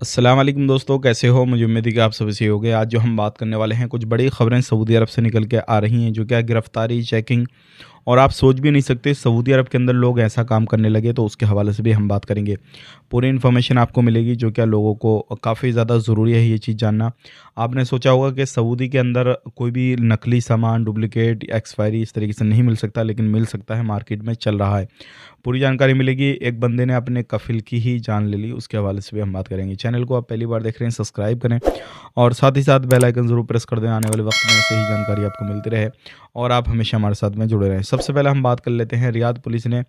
अस्सलाम वालेकुम दोस्तों, कैसे हो? मुझे उम्मीद है कि आप सभी सही होंगे। आज जो हम बात करने वाले हैं, कुछ बड़ी खबरें सऊदी अरब से निकल के आ रही हैं, जो क्या गिरफ्तारी, चेकिंग और आप सोच भी नहीं सकते सऊदी अरब के अंदर लोग ऐसा काम करने लगे, तो उसके हवाले से भी हम बात करेंगे। पूरी इन्फॉर्मेशन आपको मिलेगी, जो क्या लोगों को काफ़ी ज़्यादा ज़रूरी है ये चीज़ जानना। आपने सोचा होगा कि सऊदी के अंदर कोई भी नकली सामान, डुप्लिकेट, एक्सपायरी इस तरीके से नहीं मिल सकता, लेकिन मिल सकता है, मार्केट में चल रहा है। पूरी जानकारी मिलेगी। एक बंदे ने अपने कफ़िल की ही जान ले ली, उसके हवाले से भी हम बात करेंगे। चैनल को आप पहली बार देख रहे हैं, सब्सक्राइब करें और साथ ही साथ बेल आइकन ज़रूर प्रेस कर दें, आने वाले वक्त में सही जानकारी आपको मिलती रहे और आप हमेशा हमारे साथ में जुड़े रहें। सबसे पहले हम बात कर लेते हैं, रियाद पुलिस ने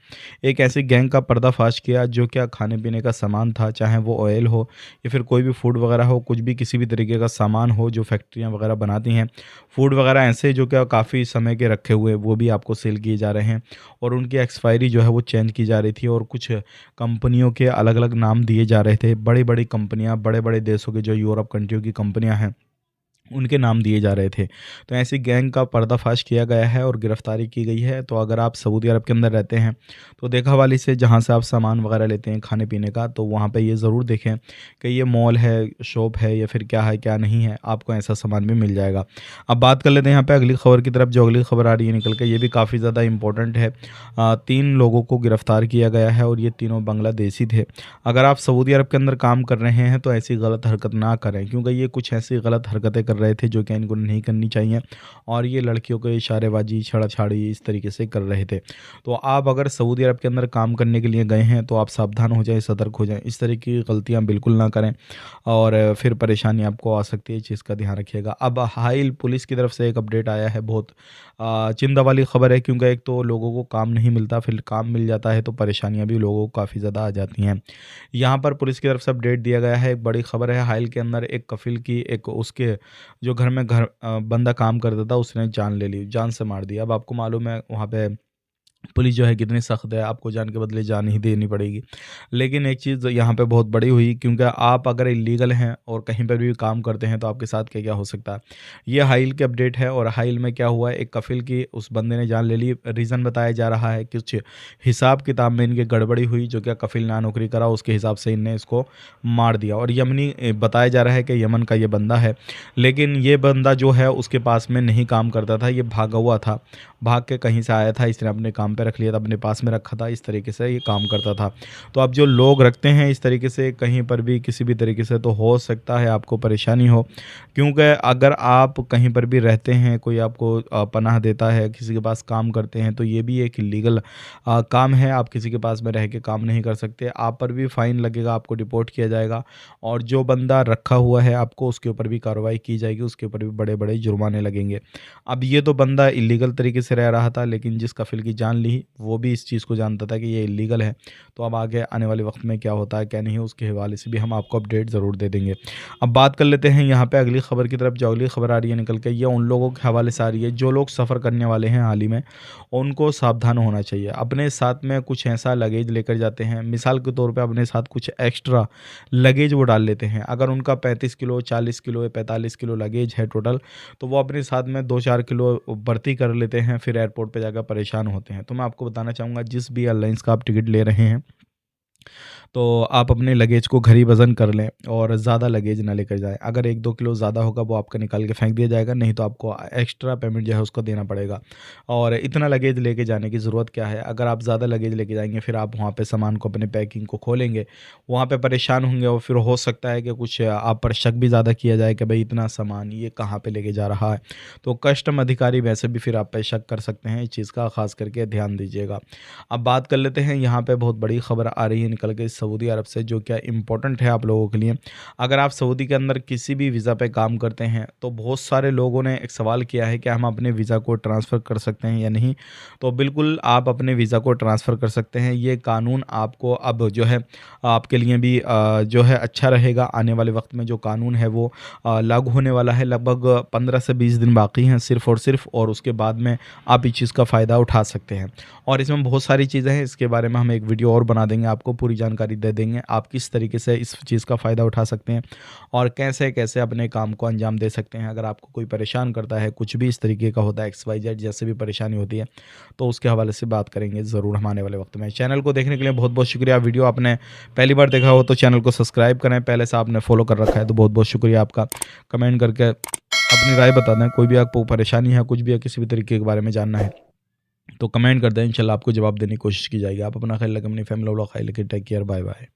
एक ऐसी गैंग का पर्दाफाश किया, जो क्या खाने-पीने का सामान था, चाहे वो ऑयल हो या फिर कोई भी फूड वगैरह हो, कुछ भी किसी भी तरीके का सामान हो, जो फैक्ट्रियाँ वगैरह बनाती हैं। फूड वगैरह ऐसे जो क्या काफ़ी समय के रखे हुए, वो भी आपको सेल किए जा रहे हैं और उनकी एक्सपायरी जो है वो चेंज की जा रही थी और कुछ कंपनियों के अलग-अलग नाम दिए जा रहे थे। बड़ी-बड़ी कंपनियाँ, बड़े-बड़े देशों की जो यूरोप कंट्रियों की कंपनियाँ हैं, उनके नाम दिए जा रहे थे। तो ऐसी गैंग का पर्दाफ़ाश किया गया है और गिरफ़्तारी की गई है। तो अगर आप सऊदी अरब के अंदर रहते हैं, तो देखा वाली से जहाँ से आप सामान वग़ैरह लेते हैं खाने-पीने का, तो वहाँ पे ये ज़रूर देखें कि ये मॉल है, शॉप है या फिर क्या है, क्या नहीं है, आपको ऐसा सामान भी मिल जाएगा। अब बात कर लेते हैं यहाँ पे अगली खबर की तरफ। जो अगली खबर आ रही है निकल के, ये भी काफ़ी ज़्यादा इम्पोर्टेंट है। 3 लोगों को गिरफ़्तार किया गया है और ये तीनों बांग्लादेशी थे। अगर आप सऊदी अरब के अंदर काम कर रहे हैं, तो ऐसी गलत हरकत ना करें, क्योंकि ये कुछ ऐसी गलत हरकतें कर रहे थे जो कि इनको नहीं करनी चाहिए और ये लड़कियों को इशारेबाजी, छेड़ा-छाड़ी इस तरीके से कर रहे थे। तो आप अगर सऊदी अरब के अंदर काम करने के लिए गए हैं, तो आप सावधान हो जाएँ, सतर्क हो जाएँ। इस तरह की गलतियाँ बिल्कुल ना करें और फिर परेशानी आपको आ सकती है, इस चीज़ का ध्यान रखिएगा। अब हाइल पुलिस की तरफ से एक अपडेट आया है, बहुत चिंता वाली खबर है, क्योंकि एक तो लोगों को काम नहीं मिलता, फिर काम मिल जाता है तो परेशानियाँ भी लोगों को काफ़ी ज़्यादा आ जाती हैं। यहाँ पर पुलिस की तरफ से अपडेट दिया गया है, एक बड़ी खबर है। हाइल के अंदर एक कफ़िल की, एक उसके जो घर में बंदा काम करता था, उसने जान ले ली, जान से मार दिया। अब आपको मालूम है वहाँ पे पुलिस जो है कितनी सख्त है, आपको जान के बदले जान ही देनी पड़ेगी। लेकिन एक चीज़ यहाँ पे बहुत बड़ी हुई, क्योंकि आप अगर इल्लीगल हैं और कहीं पर भी काम करते हैं, तो आपके साथ क्या-क्या हो सकता है। ये हाइल की अपडेट है और हाइल में क्या हुआ है, एक कफ़िल की उस बंदे ने जान ले ली। रीज़न बताया जा रहा है, कुछ हिसाब-किताब में इनकी गड़बड़ी हुई, जो क्या कफ़िल ना नौकरी करा, उसके हिसाब से इनने इसको मार दिया और यमनी बताया जा रहा है कि यमन का ये बंदा है। लेकिन ये बंदा जो है उसके पास में नहीं काम करता था, ये भागा हुआ था। भाग के कहीं से आया था, इसने अपने काम पे रख लिया था, अपने पास में रखा था, इस तरीके से ये काम करता था। तो अब जो लोग रखते हैं इस तरीके से कहीं पर भी किसी भी तरीके से, तो हो सकता है आपको परेशानी हो, क्योंकि अगर आप कहीं पर भी रहते हैं, कोई आपको पनाह देता है, किसी के पास काम करते हैं, तो ये भी एक इल्लीगल काम है। आप किसी के पास में रह के काम नहीं कर सकते, आप पर भी फ़ाइन लगेगा, आपको डिपोर्ट किया जाएगा और जो बंदा रखा हुआ है आपको, उसके ऊपर भी कार्रवाई की जाएगी, उसके ऊपर भी बड़े-बड़े जुर्माने लगेंगे। अब ये तो बंदा इल्लीगल तरीके से रह रहा था, लेकिन जिस कफ़िल की जान ली, वो भी इस चीज़ को जानता था कि ये इल्लीगल है। तो अब आगे आने वाले वक्त में क्या होता है, क्या नहीं, उसके हवाले से भी हम आपको अपडेट ज़रूर दे देंगे। अब बात कर लेते हैं यहाँ पे अगली खबर की तरफ। जो अगली खबर आ रही है निकल के, ये उन लोगों के हवाले से आ रही है जो लोग सफ़र करने वाले हैं हाल ही में, उनको सावधान होना चाहिए। अपने साथ में कुछ ऐसा लगेज लेकर जाते हैं, मिसाल के तौर पे अपने साथ कुछ एक्स्ट्रा लगेज वो डाल लेते हैं। अगर उनका 35 किलो, 40 किलो या 45 किलो लगेज है टोटल, तो वो अपने साथ में 2-4 किलो भर्ती कर लेते हैं, फिर एयरपोर्ट पे जाकर परेशान होते हैं। तो मैं आपको बताना चाहूँगा, जिस भी एयरलाइंस का आप टिकट ले रहे हैं, तो आप अपने लगेज को घर ही वज़न कर लें और ज़्यादा लगेज ना लेकर जाएँ। अगर 1-2 किलो ज़्यादा होगा, वो आपका निकाल के फेंक दिया जाएगा, नहीं तो आपको एक्स्ट्रा पेमेंट जो है उसको देना पड़ेगा। और इतना लगेज लेके जाने की ज़रूरत क्या है? अगर आप ज़्यादा लगेज लेके जाएँगे, फिर आप वहाँ पे सामान को, अपने पैकिंग को खोलेंगे, वहाँ पे परेशान होंगे और फिर हो सकता है कि कुछ आप पर शक भी ज़्यादा किया जाए कि भई इतना सामान ये कहाँ पे लेके जा रहा है। तो कस्टम अधिकारी वैसे भी फिर आप पे शक कर सकते हैं, इस चीज़ का ख़ास करके ध्यान दीजिएगा। अब बात कर लेते हैं, यहाँ पे बहुत बड़ी खबर आ रही है निकल के सऊदी अरब से, जो क्या इम्पोर्टेंट है आप लोगों के लिए। अगर आप सऊदी के अंदर किसी भी वीज़ा पे काम करते हैं, तो बहुत सारे लोगों ने एक सवाल किया है कि हम अपने वीज़ा को ट्रांसफ़र कर सकते हैं या नहीं। तो बिल्कुल आप अपने वीज़ा को ट्रांसफ़र कर सकते हैं। ये कानून आपको अब जो है आपके लिए भी जो है अच्छा रहेगा। आने वाले वक्त में जो कानून है वो लागू होने वाला है। लगभग 15 से 20 दिन बाकी हैं सिर्फ़ और सिर्फ़, और उसके बाद में आप इस चीज़ का फ़ायदा उठा सकते हैं। और इसमें बहुत सारी चीज़ें हैं, इसके बारे में हम एक वीडियो और बना देंगे, आपको पूरी जानकारी जानकारी दे देंगे आप किस तरीके से इस चीज़ का फ़ायदा उठा सकते हैं और कैसे कैसे अपने काम को अंजाम दे सकते हैं। अगर आपको कोई परेशान करता है, कुछ भी इस तरीके का होता है, XYZ जैसे भी परेशानी होती है, तो उसके हवाले से बात करेंगे ज़रूर हम आने वाले वक्त में। चैनल को देखने के लिए बहुत बहुत शुक्रिया। वीडियो आपने पहली बार देखा हो तो चैनल को सब्सक्राइब करें, पहले से आपने फॉलो कर रखा है तो बहुत बहुत शुक्रिया आपका। कमेंट करके अपनी राय बता दें, कोई भी आपको परेशानी है, कुछ भी है, किसी भी तरीके के बारे में जानना है तो कमेंट कर दें, इंशाल्लाह आपको जवाब देने की कोशिश की जाएगी। आप अपना ख्याल रखें, अपनी फैमिली वालों का ख्याल रखें। Take care, bye bye.